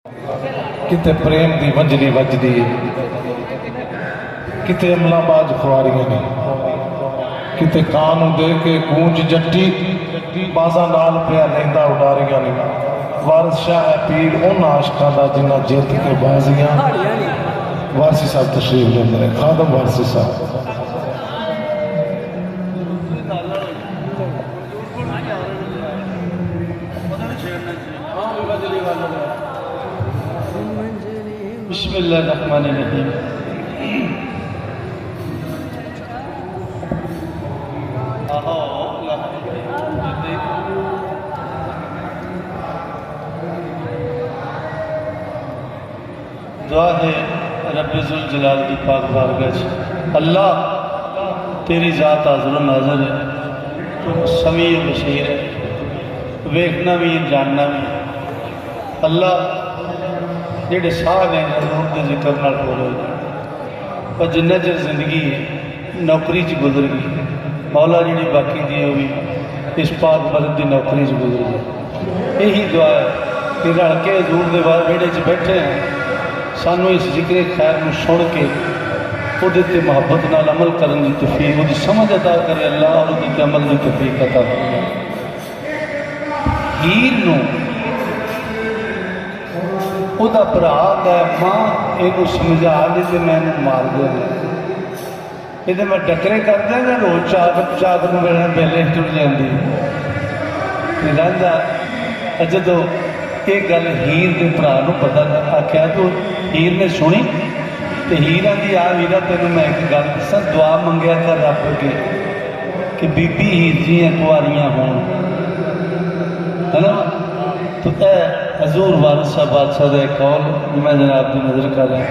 किते प्रेम की वंजली वजदी है, किते अमलाबाज खुआरियां ने, किते कानू दे के गूंज जट्टी बाजा नाल पिया लेंदा उडारियां ने। वारिस शाह पीर उन आशकां दा जिन्हां जित के बाजियां। वारसी साहब तशरीफ लेंदे ने, खादम वारसी साहब। बिस्मिल्लाहिर्रहमानिर्रहीम। दुआ है रब्बे जुल जलाल की पाक बारगाह च, अल्लाह तेरी जात हाज़िर नाज़िर है, तू समी बशीर है, वेखना भी जानना भी। अल्लाह जेडे साह ने हजूर के जिक्र नाल बोलो, पर जिन्ना चर जिंदगी नौकरी च गुजर गई, मौला जी बाकी दी वो भी इस पाक बरत की नौकरी च गुजर गई। यही दुआ है कि रल के हजूर के वेड़े च बैठे हैं, सानू इस जिक्र खैर में सुन के उहदे ते मुहब्बत नाल अमल करने की तौफीक, उसकी समझ अदा करे अल्लाह, और उसके अमल की तौफीक अता करे। हीर नूं उहदा भरा लै मां इनू समझा दे ते मैं मार देना, ये मैं टकरे कर देंगे। रोज चाक मेरे बेले टुट जाती रहा। जो ये गल हीर के भरा पता आख्या तो हीर ने सुनी, तो हीर आती आ वीरा तेन मैं एक गल दसा, दुआ मंगया कर रब के कि बीबी हीर जी कुआरियां होन, है ना। तो हजूर वारिस साहब बादशाह का कौल मैं जनाब की नज़र कर रहा।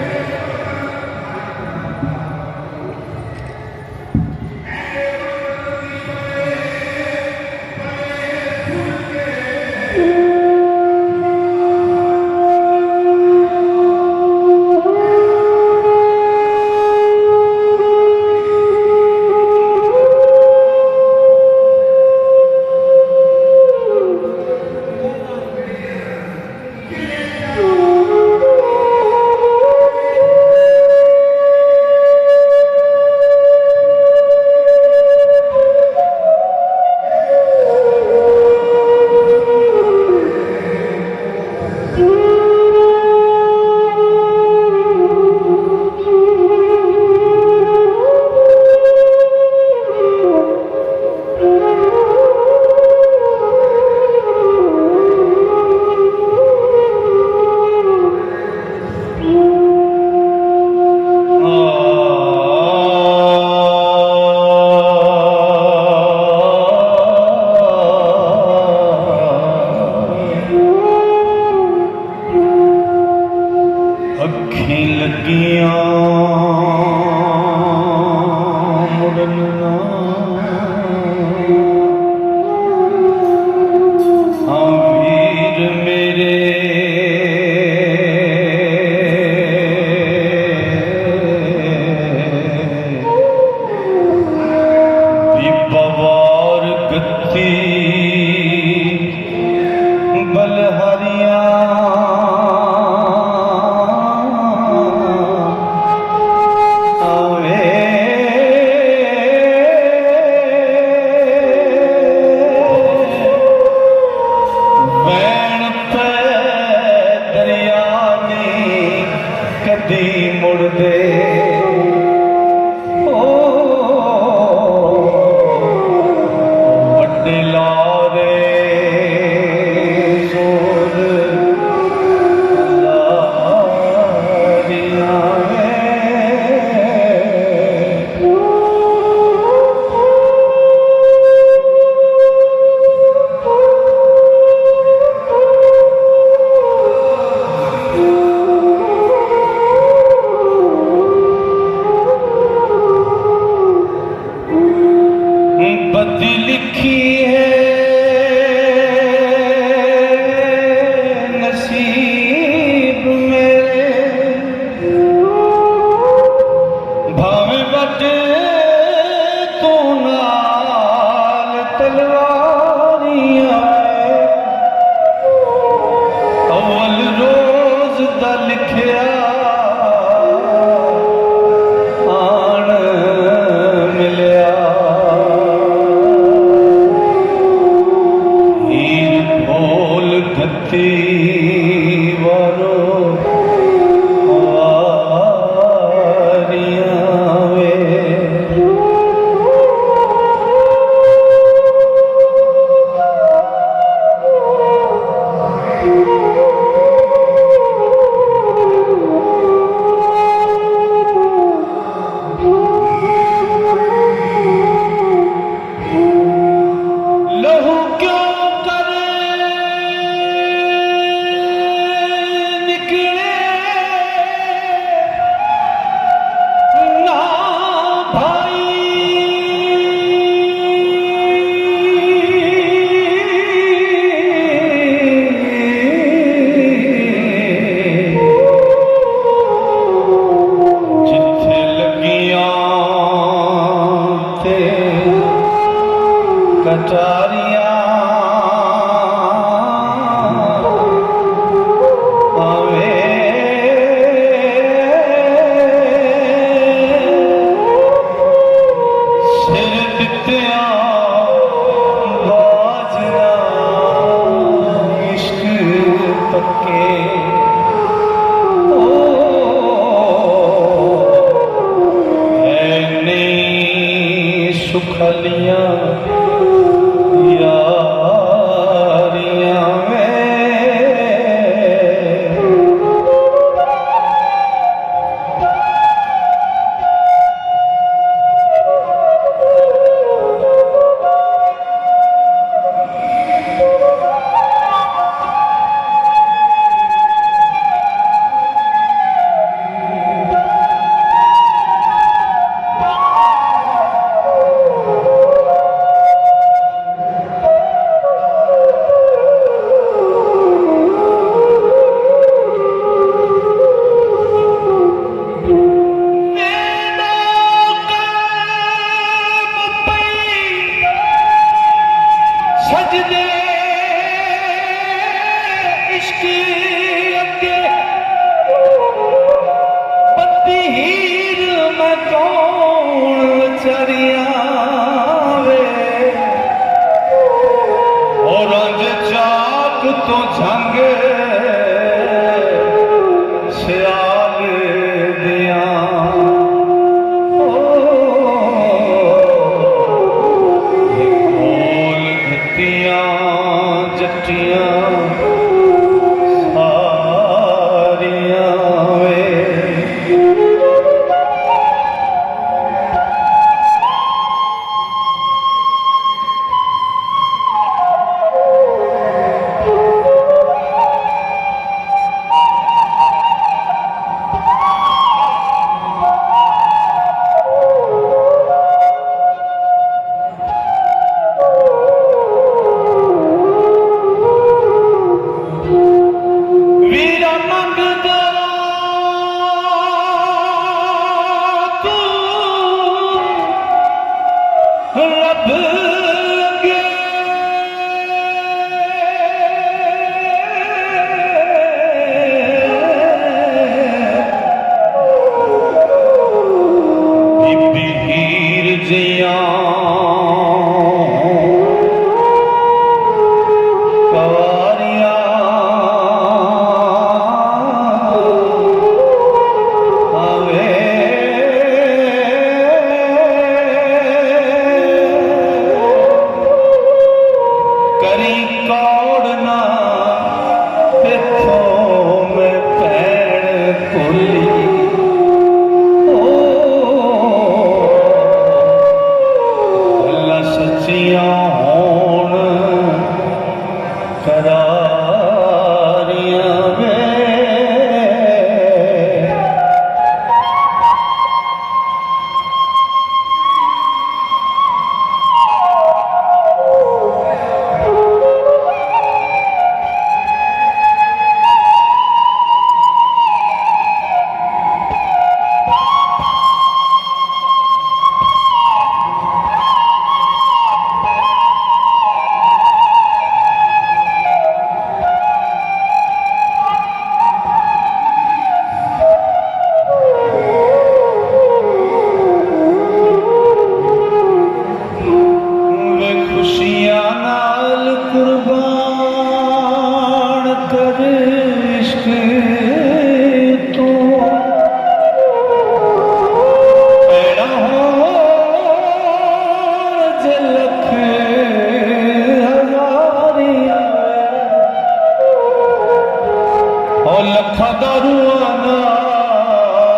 लखा दारुआ नाल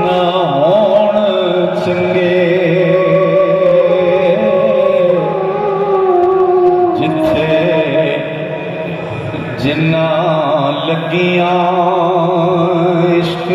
ना होण चंगे जिथे जिन्ना लगियां इश्क